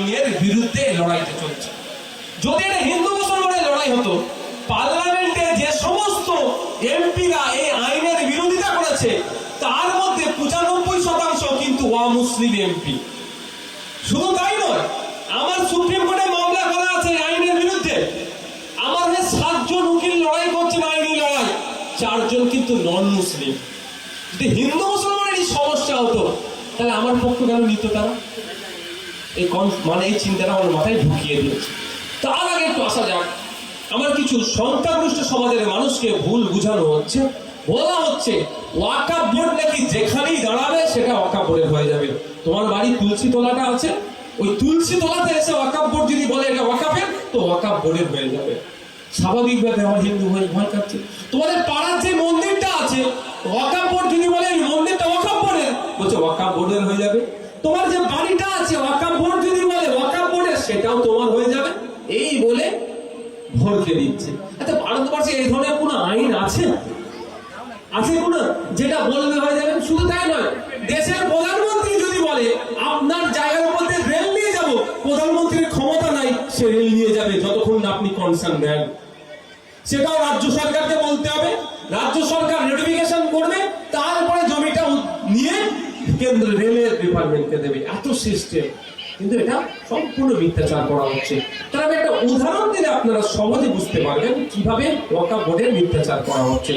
আইনের বিরুদ্ধে লড়াইতে চলছে। যদি এটা হিন্দু মুসলমানের লড়াই হতো, পার্লামেন্টে যে সমস্ত এমপিরা এই আইনের বিরোধিতা করেছে তার মধ্যে 95% কিন্তু অমুসলিম এমপি। শুধু তাই নয়, আমার সুপ্রিম কোর্টে মামলা করা আছে আইনের বিরুদ্ধে, আমার 7 জন উকিল লড়াই করছেন আইনি লড়াই, 4 জন কিন্তু নন মুসলিম। যদি হিন্দু মুসলমানের এই সমস্যা হতো তাহলে আমার পক্ষ কেন নিত তারা? এই চিন্তাটা আমার মাথায় ঢুকিয়ে দিয়েছে। তার আগে একটু আসা যাক, আমার কিছু সংখ্যাগরিষ্ঠ সমাজের মানুষকে ভুল বুঝানো হচ্ছে, বলা হচ্ছে ওয়াকফ বোর্ড নাকি যেখানেই দাঁড়াবে সেটা ওয়াকফ বোর্ডের হয়ে যাবে। তোমার বাড়ি তুলসী তলাটা আছে, ওই তুলসী তলাতে এসে ওয়াকফ বোর্ড যদি বলে এটা ওয়াকফের, তো ওয়াকফ বোর্ডের হয়ে যাবে। স্বাভাবিকভাবে আমার হিন্দু ভাই ভয় কাটছে। তোমাদের পাড়ার যে মন্দিরটা আছে, ওয়াকফ বোর্ড যদি বলে এই মন্দিরটা ওয়াকফ বোর্ডের, বলছে ওয়াকফ বোর্ডের হয়ে যাবে। তোমার যে বাড়িটা আছে ওয়াকফ বোর্ড যদি বলে ওয়াকফ বোর্ডের, সেটাও তোমার হয়ে যাবে। এই বলে ভরকে দিচ্ছে। আচ্ছা, ভারতবর্ষে এই ধরনের কোনো আইন আছে কোন যেটা বলবে হয়ে যাবে? শুধু তাই নয়, দেশের প্রধানমন্ত্রী যদি বলে আপনার জায়গার মধ্যে রেল নিয়ে যাব, প্রধানমন্ত্রীর ক্ষমতা নাই সে রেল নিয়ে যাবে যতক্ষণ না আপনি কনসার্ন দেন। সেটাও রাজ্য সরকারকে বলতে হবে, রাজ্য সরকার নোটিফিকেশন করবে, তারপরে জমিটা নিয়ে কেন্দ্র রেলের ডিপার্টমেন্টকে দেবে। এত সিস্টেম, কিন্তু এটা সম্পূর্ণ মিথ্যাচার করা হচ্ছে। তার আমি একটা উদাহরণ দিলে আপনারা সহজে বুঝতে পারবেন কিভাবে ওয়াকফ বোর্ডের মিথ্যাচার করা হচ্ছে।